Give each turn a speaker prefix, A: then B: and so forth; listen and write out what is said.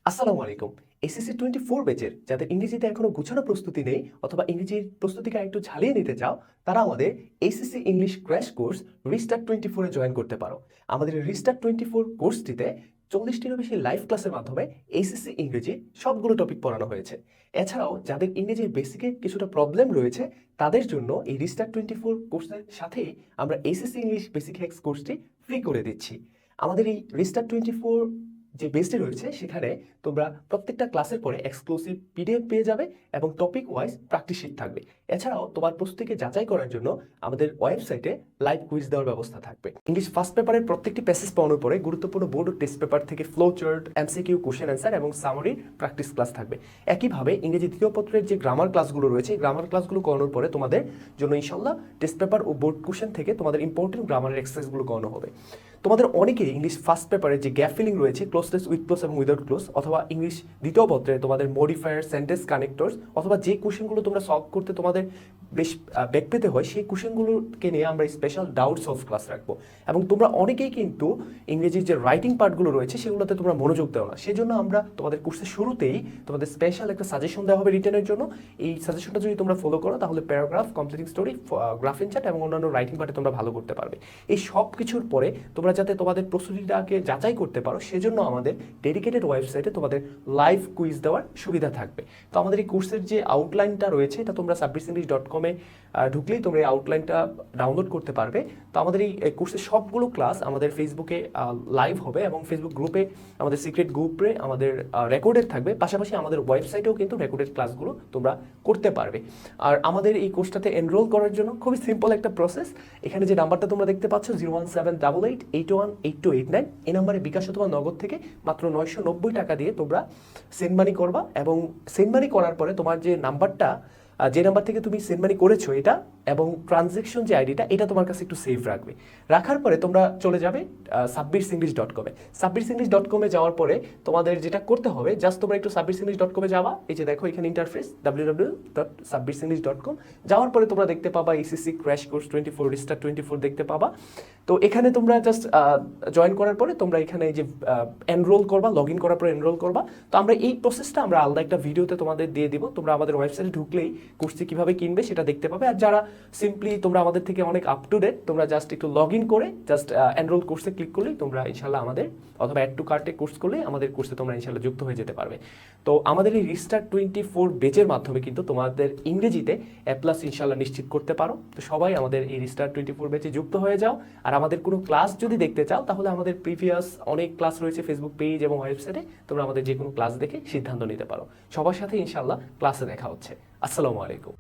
A: আসসালামু আলাইকুম। এসএসসি 24 ব্যাচের যাদের ইংরেজিতে এখনো গুছানো প্রস্তুতি নেই অথবা ইংরেজির প্রস্তুতিকে একটু ঝালিয়ে নিতে চাও, তারা আমাদের HSC English crash course restart 24 এ জয়েন করতে পারো। আমাদের রিস্টার্ট 24 কোর্সটিতে 40টিরও বেশি লাইভ ক্লাসের মাধ্যমে এইচএসসি ইংরেজি সবগুলো টপিক পড়ানো হয়েছে। এছাড়াও যাদের ইংরেজির বেসিকে কিছুটা প্রবলেম রয়েছে, তাদের জন্য এই রিস্টার্ট 24 কোর্সের সাথেই আমরা এইচএসসি ইংলিশ বেসিক হ্যাক্স কোর্সটি ফ্রি করে দিচ্ছি। আমাদের এই রিস্টার্ট 24 যে বেসটি রয়েছে সেখানে তোমরা প্রত্যেকটা ক্লাসের পরে এক্সক্লুসিভ পিডিএফ পেয়ে যাবে এবং টপিক ওয়াইজ প্র্যাকটিস শিট থাকবে। এছাড়াও তোমার প্রস্তুতিকে যাচাই করার জন্য আমাদের ওয়েবসাইটে লাইভ কুইজ দেওয়ার ব্যবস্থা থাকবে। ইংলিশ ফার্স্ট পেপারের প্রত্যেকটি প্যাসেজ পড়ানোর পরে গুরুত্বপূর্ণ বোর্ড ও টেস্ট পেপার থেকে flow chart, MCQ, question answer এবং সামারি প্র্যাকটিস ক্লাস থাকবে। একইভাবে ইংরেজি দ্বিতীয় পত্রের যে গ্রামার ক্লাসগুলো রয়েছে, গ্রামার ক্লাসগুলো করানোর পরে তোমাদের জন্য ইনশাল্লাহ টেস্ট পেপার ও বোর্ড কোশ্চেন থেকে তোমাদের ইম্পর্টেন্ট গ্রামারের এক্সারসাইজগুলো করানো হবে। তোমাদের অনেকেই ইংলিশ ফার্স্ট পেপারে যে গ্যাপ ফিলিং রয়েছে, ক্লোজনেস, উইথ ক্লোজ এবং উইদাউট ক্লোজ, অথবা ইংলিশ দ্বিতীয় পত্রে তোমাদের মডিফায়ার, সেন্টেন্স কানেক্টরস, অথবা যে কোশ্চেনগুলো তোমরা সলভ করতে তোমাদের বেশ বেগ পেতে হয়, সেই কোশ্চেনগুলোকে নিয়ে আমরা স্পেশাল ডাউট সলভ ক্লাস রাখবো। এবং তোমরা অনেকেই কিন্তু ইংরেজির যে রাইটিং পার্টগুলো রয়েছে সেগুলোতে তোমরা মনোযোগ দেও না, সেই জন্য আমরা তোমাদের কোর্সের শুরুতেই তোমাদের স্পেশাল একটা সাজেশন দেওয়া হবে রিটেনের জন্য। এই সাজেশনটা যদি তোমরা ফলো করো তাহলে paragraph, completing story, graph in chat এবং অন্যান্য রাইটিং পার্টে তোমরা ভালো করতে পারবে। এই সব কিছুর পরে তোমরা যাতে তোমাদের প্রস্তুতিটাকে যাচাই করতে পারো, সেজন্য আমাদের ডেডিকেটেড ওয়েবসাইটে তোমাদের লাইভ কুইজ দেওয়ার সুবিধা থাকবে। তো আমাদের এই কোর্সের যে আউটলাইনটা রয়েছে, এটা তোমরা sabbrisenglish.com ঢুকলেই তোমরা এই আউটলাইনটা ডাউনলোড করতে পারবে। তো আমাদের এই কোর্সের সবগুলো ক্লাস আমাদের ফেসবুকে লাইভ হবে এবং ফেসবুক গ্রুপে, আমাদের সিক্রেট গ্রুপে আমাদের রেকর্ডেড থাকবে। পাশাপাশি আমাদের ওয়েবসাইটেও কিন্তু রেকর্ডেড ক্লাসগুলো তোমরা করতে পারবে। আর আমাদের এই কোর্সটাতে এনরোল করার জন্য খুবই সিম্পল একটা প্রসেস। এখানে যে নাম্বারটা তোমরা দেখতে পাচ্ছ 01788818289, এই নাম্বারে বিকাশ অথবা নগদ থেকে মাত্র 990 টাকা দিয়ে তোমরা সেন্ড মানি করবা। এবং সেন্ড মানি করার পরে তোমার যে নাম্বারটা, যে নাম্বার থেকে তুমি সেন্ড মানি করেছো এটা এবং ট্রানজ্যাকশন যে আইডিটা, এটা তোমার কাছে একটু সেভ রাখবে। রাখার পরে তোমরা চলে যাবে sabbrisenglish.com sabbrisenglish.com যাওয়ার পরে তোমাদের যেটা করতে হবে, জাস্ট তোমরা একটু sabbrisenglish.com যাওয়া, এই যে দেখো এখানে ইন্টারফেস www.sabbrisenglish.com, যাওয়ার পরে তোমরা দেখতে পাবা এইচএসসি ক্র্যাশ কোর্স 24 রিস্টার্ট 24 দেখতে পাবা। তো এখানে তোমরা জাস্ট জয়েন করার পরে তোমরা এখানে এই যে এনরোল করবা, লগ ইন করার পরে এনরোল করবা। তো আমরা এই প্রসেসটা আমরা আলাদা একটা ভিডিওতে তোমাদের দিয়ে দিব। তোমরা আমাদের ওয়েবসাইটে ঢুকলেই কোর্সটি কিভাবে কিনবে সেটা দেখতে পাবে। আর যারা সিম্পলি তোমরা আমাদের থেকে অনেক আপ টু ডেট, তোমরা জাস্ট একটু লগ ইন করে জাস্ট এনরোল কোর্সে ক্লিক করলেই তোমরা ইনশাল্লাহ আমাদের, অথবা অ্যাড টু কার্টে কোর্স করলে আমাদের কোর্সে তোমরা ইনশাল্লাহ যুক্ত হয়ে যেতে পারবে। তো আমাদের এই রিস্টার্ট 24 বেচের মাধ্যমে কিন্তু তোমাদের ইংরেজিতে A+ ইনশাল্লাহ নিশ্চিত করতে পারো। তো সবাই আমাদের এই রিস্টার্ট 24 বেচে যুক্ত হয়ে যাও। আর আমাদের কোনো ক্লাস যদি দেখতে চাও তাহলে আমাদের প্রিভিয়াস অনেক ক্লাস রয়েছে ফেসবুক পেজ এবং ওয়েবসাইটে, তোমরা আমাদের যে কোনো ক্লাস দেখে সিদ্ধান্ত নিতে পারো। সবার সাথে ইনশাল্লাহ ক্লাসে দেখা হচ্ছে। আসসালামু আলাইকুম।